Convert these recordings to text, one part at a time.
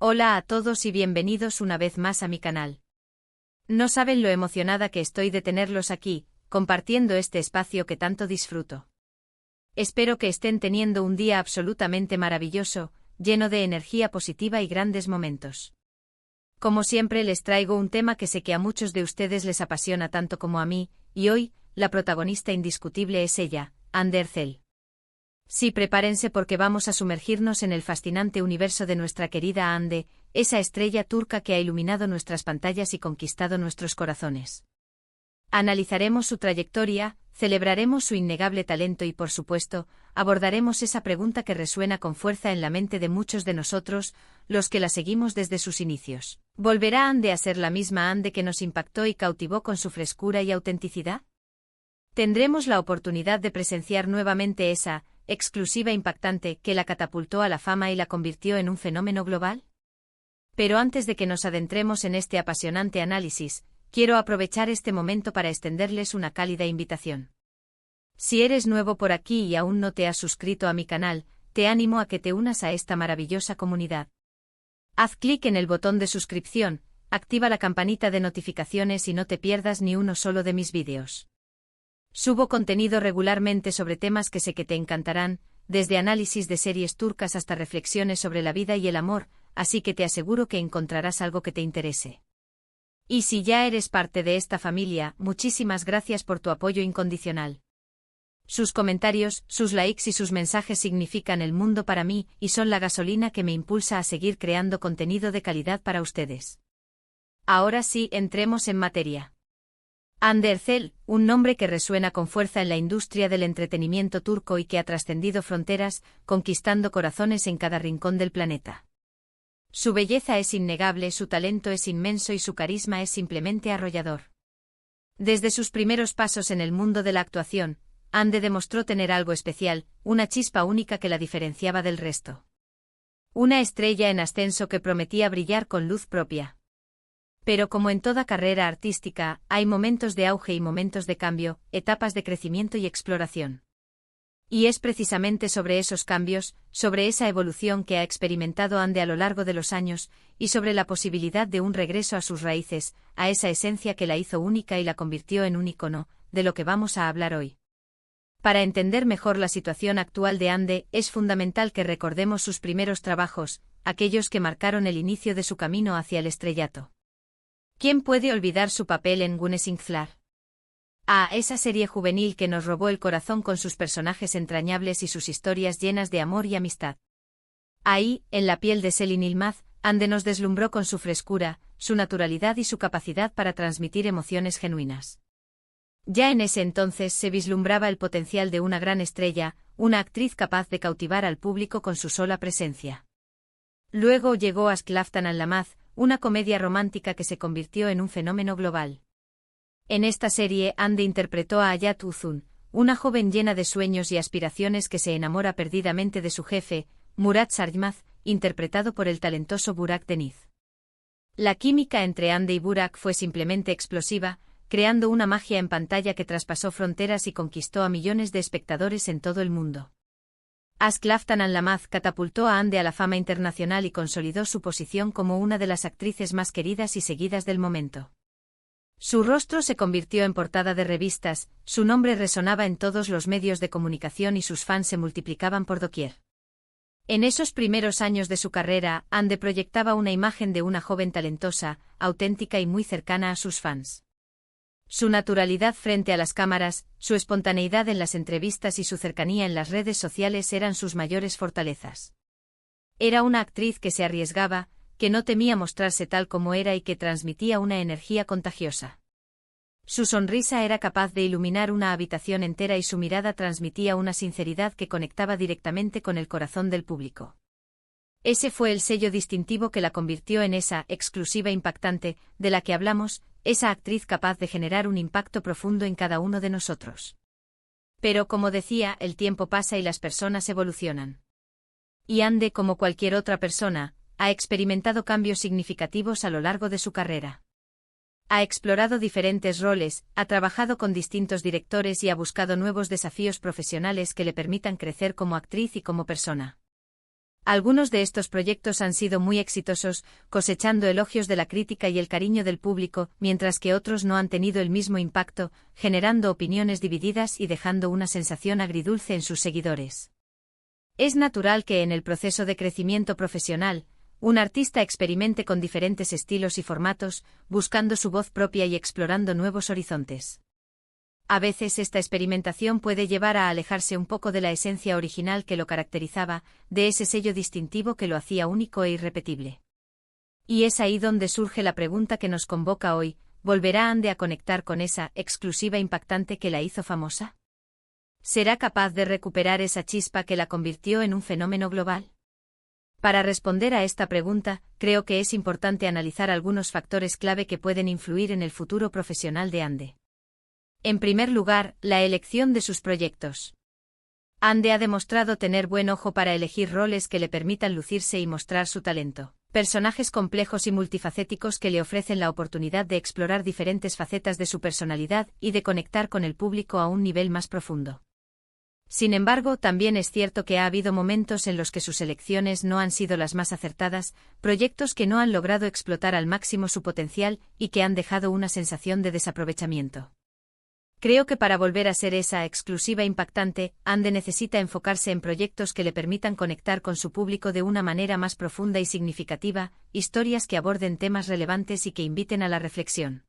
Hola a todos y bienvenidos una vez más a mi canal. No saben lo emocionada que estoy de tenerlos aquí, compartiendo este espacio que tanto disfruto. Espero que estén teniendo un día absolutamente maravilloso, lleno de energía positiva y grandes momentos. Como siempre les traigo un tema que sé que a muchos de ustedes les apasiona tanto como a mí, y hoy, la protagonista indiscutible es ella, Hande Erçel. Sí, prepárense porque vamos a sumergirnos en el fascinante universo de nuestra querida Hande, esa estrella turca que ha iluminado nuestras pantallas y conquistado nuestros corazones. Analizaremos su trayectoria, celebraremos su innegable talento y, por supuesto, abordaremos esa pregunta que resuena con fuerza en la mente de muchos de nosotros, los que la seguimos desde sus inicios. ¿Volverá Hande a ser la misma Hande que nos impactó y cautivó con su frescura y autenticidad? ¿Tendremos la oportunidad de presenciar nuevamente esa exclusiva impactante que la catapultó a la fama y la convirtió en un fenómeno global? Pero antes de que nos adentremos en este apasionante análisis, quiero aprovechar este momento para extenderles una cálida invitación. Si eres nuevo por aquí y aún no te has suscrito a mi canal, te animo a que te unas a esta maravillosa comunidad. Haz clic en el botón de suscripción, activa la campanita de notificaciones y no te pierdas ni uno solo de mis vídeos. Subo contenido regularmente sobre temas que sé que te encantarán, desde análisis de series turcas hasta reflexiones sobre la vida y el amor, así que te aseguro que encontrarás algo que te interese. Y si ya eres parte de esta familia, muchísimas gracias por tu apoyo incondicional. Sus comentarios, sus likes y sus mensajes significan el mundo para mí y son la gasolina que me impulsa a seguir creando contenido de calidad para ustedes. Ahora sí, entremos en materia. Hande Erçel, un nombre que resuena con fuerza en la industria del entretenimiento turco y que ha trascendido fronteras, conquistando corazones en cada rincón del planeta. Su belleza es innegable, su talento es inmenso y su carisma es simplemente arrollador. Desde sus primeros pasos en el mundo de la actuación, Hande demostró tener algo especial, una chispa única que la diferenciaba del resto. Una estrella en ascenso que prometía brillar con luz propia. Pero como en toda carrera artística, hay momentos de auge y momentos de cambio, etapas de crecimiento y exploración. Y es precisamente sobre esos cambios, sobre esa evolución que ha experimentado Hande a lo largo de los años, y sobre la posibilidad de un regreso a sus raíces, a esa esencia que la hizo única y la convirtió en un ícono, de lo que vamos a hablar hoy. Para entender mejor la situación actual de Hande, es fundamental que recordemos sus primeros trabajos, aquellos que marcaron el inicio de su camino hacia el estrellato. ¿Quién puede olvidar su papel en Güneşinkler? Esa serie juvenil que nos robó el corazón con sus personajes entrañables y sus historias llenas de amor y amistad. Ahí, en la piel de Selin Yılmaz, Hande nos deslumbró con su frescura, su naturalidad y su capacidad para transmitir emociones genuinas. Ya en ese entonces se vislumbraba el potencial de una gran estrella, una actriz capaz de cautivar al público con su sola presencia. Luego llegó Aşk Laftan Anlamaz, una comedia romántica que se convirtió en un fenómeno global. En esta serie, Hande interpretó a Hayat Uzun, una joven llena de sueños y aspiraciones que se enamora perdidamente de su jefe, Murat Sarmaz, interpretado por el talentoso Burak Deniz. La química entre Hande y Burak fue simplemente explosiva, creando una magia en pantalla que traspasó fronteras y conquistó a millones de espectadores en todo el mundo. Aşk Laftan Anlamaz catapultó a Hande a la fama internacional y consolidó su posición como una de las actrices más queridas y seguidas del momento. Su rostro se convirtió en portada de revistas, su nombre resonaba en todos los medios de comunicación y sus fans se multiplicaban por doquier. En esos primeros años de su carrera, Hande proyectaba una imagen de una joven talentosa, auténtica y muy cercana a sus fans. Su naturalidad frente a las cámaras, su espontaneidad en las entrevistas y su cercanía en las redes sociales eran sus mayores fortalezas. Era una actriz que se arriesgaba, que no temía mostrarse tal como era y que transmitía una energía contagiosa. Su sonrisa era capaz de iluminar una habitación entera y su mirada transmitía una sinceridad que conectaba directamente con el corazón del público. Ese fue el sello distintivo que la convirtió en esa exclusiva impactante, de la que hablamos, esa actriz capaz de generar un impacto profundo en cada uno de nosotros. Pero como decía, el tiempo pasa y las personas evolucionan. Y Hande, como cualquier otra persona, ha experimentado cambios significativos a lo largo de su carrera. Ha explorado diferentes roles, ha trabajado con distintos directores y ha buscado nuevos desafíos profesionales que le permitan crecer como actriz y como persona. Algunos de estos proyectos han sido muy exitosos, cosechando elogios de la crítica y el cariño del público, mientras que otros no han tenido el mismo impacto, generando opiniones divididas y dejando una sensación agridulce en sus seguidores. Es natural que en el proceso de crecimiento profesional, un artista experimente con diferentes estilos y formatos, buscando su voz propia y explorando nuevos horizontes. A veces esta experimentación puede llevar a alejarse un poco de la esencia original que lo caracterizaba, de ese sello distintivo que lo hacía único e irrepetible. Y es ahí donde surge la pregunta que nos convoca hoy: ¿volverá Ande a conectar con esa exclusiva impactante que la hizo famosa? ¿Será capaz de recuperar esa chispa que la convirtió en un fenómeno global? Para responder a esta pregunta, creo que es importante analizar algunos factores clave que pueden influir en el futuro profesional de Ande. En primer lugar, la elección de sus proyectos. Ande ha demostrado tener buen ojo para elegir roles que le permitan lucirse y mostrar su talento. Personajes complejos y multifacéticos que le ofrecen la oportunidad de explorar diferentes facetas de su personalidad y de conectar con el público a un nivel más profundo. Sin embargo, también es cierto que ha habido momentos en los que sus elecciones no han sido las más acertadas, proyectos que no han logrado explotar al máximo su potencial y que han dejado una sensación de desaprovechamiento. Creo que para volver a ser esa exclusiva impactante, Ande necesita enfocarse en proyectos que le permitan conectar con su público de una manera más profunda y significativa, historias que aborden temas relevantes y que inviten a la reflexión.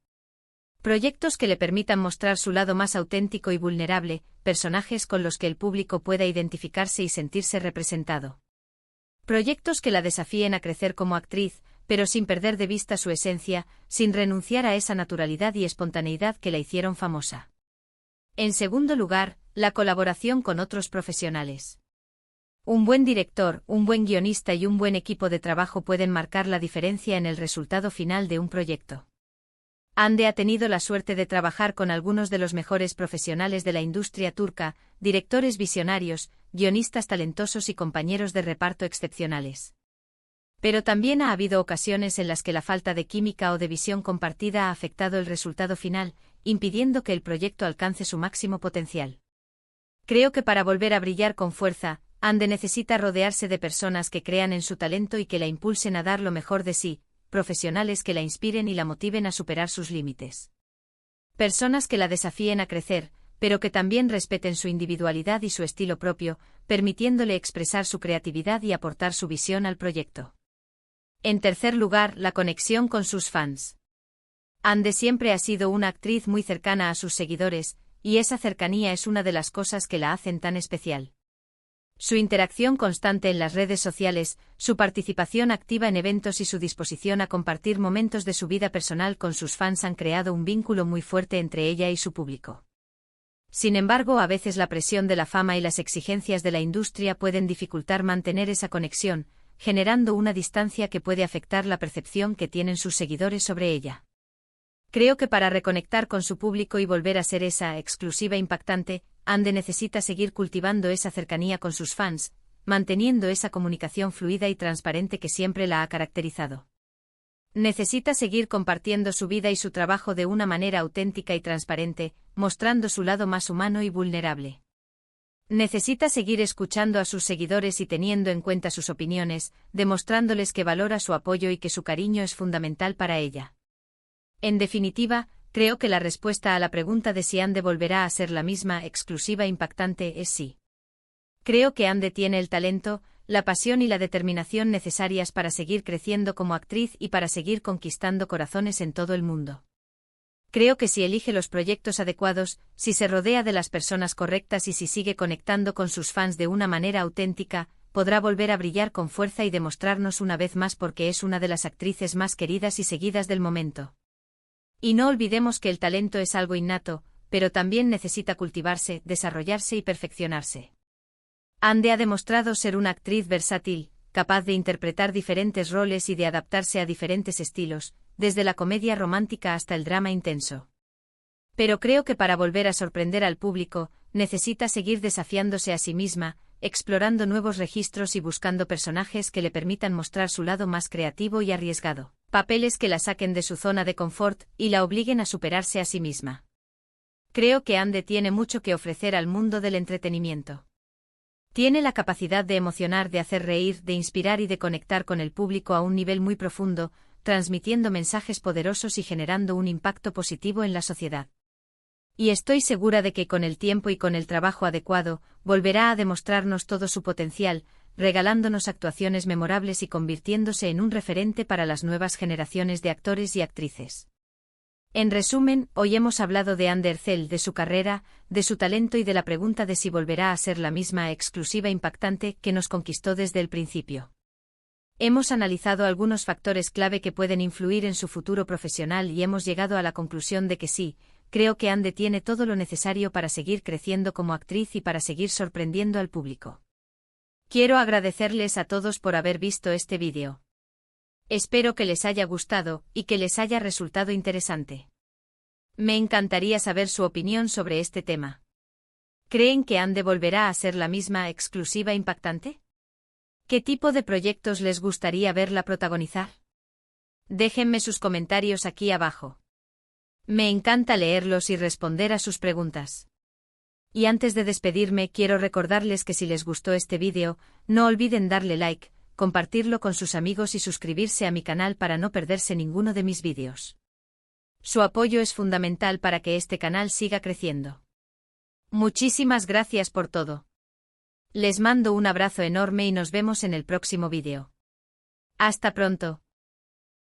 Proyectos que le permitan mostrar su lado más auténtico y vulnerable, personajes con los que el público pueda identificarse y sentirse representado. Proyectos que la desafíen a crecer como actriz, pero sin perder de vista su esencia, sin renunciar a esa naturalidad y espontaneidad que la hicieron famosa. En segundo lugar, la colaboración con otros profesionales. Un buen director, un buen guionista y un buen equipo de trabajo pueden marcar la diferencia en el resultado final de un proyecto. Ande ha tenido la suerte de trabajar con algunos de los mejores profesionales de la industria turca, directores visionarios, guionistas talentosos y compañeros de reparto excepcionales. Pero también ha habido ocasiones en las que la falta de química o de visión compartida ha afectado el resultado final, impidiendo que el proyecto alcance su máximo potencial. Creo que para volver a brillar con fuerza, Ande necesita rodearse de personas que crean en su talento y que la impulsen a dar lo mejor de sí, profesionales que la inspiren y la motiven a superar sus límites. Personas que la desafíen a crecer, pero que también respeten su individualidad y su estilo propio, permitiéndole expresar su creatividad y aportar su visión al proyecto. En tercer lugar, la conexión con sus fans. Ande siempre ha sido una actriz muy cercana a sus seguidores, y esa cercanía es una de las cosas que la hacen tan especial. Su interacción constante en las redes sociales, su participación activa en eventos y su disposición a compartir momentos de su vida personal con sus fans han creado un vínculo muy fuerte entre ella y su público. Sin embargo, a veces la presión de la fama y las exigencias de la industria pueden dificultar mantener esa conexión, generando una distancia que puede afectar la percepción que tienen sus seguidores sobre ella. Creo que para reconectar con su público y volver a ser esa exclusiva impactante, Ande necesita seguir cultivando esa cercanía con sus fans, manteniendo esa comunicación fluida y transparente que siempre la ha caracterizado. Necesita seguir compartiendo su vida y su trabajo de una manera auténtica y transparente, mostrando su lado más humano y vulnerable. Necesita seguir escuchando a sus seguidores y teniendo en cuenta sus opiniones, demostrándoles que valora su apoyo y que su cariño es fundamental para ella. En definitiva, creo que la respuesta a la pregunta de si Ande volverá a ser la misma exclusiva impactante es sí. Creo que Ande tiene el talento, la pasión y la determinación necesarias para seguir creciendo como actriz y para seguir conquistando corazones en todo el mundo. Creo que si elige los proyectos adecuados, si se rodea de las personas correctas y si sigue conectando con sus fans de una manera auténtica, podrá volver a brillar con fuerza y demostrarnos una vez más por qué es una de las actrices más queridas y seguidas del momento. Y no olvidemos que el talento es algo innato, pero también necesita cultivarse, desarrollarse y perfeccionarse. Ande ha demostrado ser una actriz versátil, capaz de interpretar diferentes roles y de adaptarse a diferentes estilos, desde la comedia romántica hasta el drama intenso. Pero creo que para volver a sorprender al público, necesita seguir desafiándose a sí misma, explorando nuevos registros y buscando personajes que le permitan mostrar su lado más creativo y arriesgado, papeles que la saquen de su zona de confort y la obliguen a superarse a sí misma. Creo que Ande tiene mucho que ofrecer al mundo del entretenimiento. Tiene la capacidad de emocionar, de hacer reír, de inspirar y de conectar con el público a un nivel muy profundo, transmitiendo mensajes poderosos y generando un impacto positivo en la sociedad. Y estoy segura de que con el tiempo y con el trabajo adecuado, volverá a demostrarnos todo su potencial, regalándonos actuaciones memorables y convirtiéndose en un referente para las nuevas generaciones de actores y actrices. En resumen, hoy hemos hablado de Ander Zell, de su carrera, de su talento y de la pregunta de si volverá a ser la misma exclusiva impactante que nos conquistó desde el principio. Hemos analizado algunos factores clave que pueden influir en su futuro profesional y hemos llegado a la conclusión de que sí, creo que Ande tiene todo lo necesario para seguir creciendo como actriz y para seguir sorprendiendo al público. Quiero agradecerles a todos por haber visto este vídeo. Espero que les haya gustado y que les haya resultado interesante. Me encantaría saber su opinión sobre este tema. ¿Creen que Ande volverá a ser la misma exclusiva impactante? ¿Qué tipo de proyectos les gustaría verla protagonizar? Déjenme sus comentarios aquí abajo. Me encanta leerlos y responder a sus preguntas. Y antes de despedirme, quiero recordarles que si les gustó este vídeo, no olviden darle like, compartirlo con sus amigos y suscribirse a mi canal para no perderse ninguno de mis vídeos. Su apoyo es fundamental para que este canal siga creciendo. Muchísimas gracias por todo. Les mando un abrazo enorme y nos vemos en el próximo vídeo. Hasta pronto.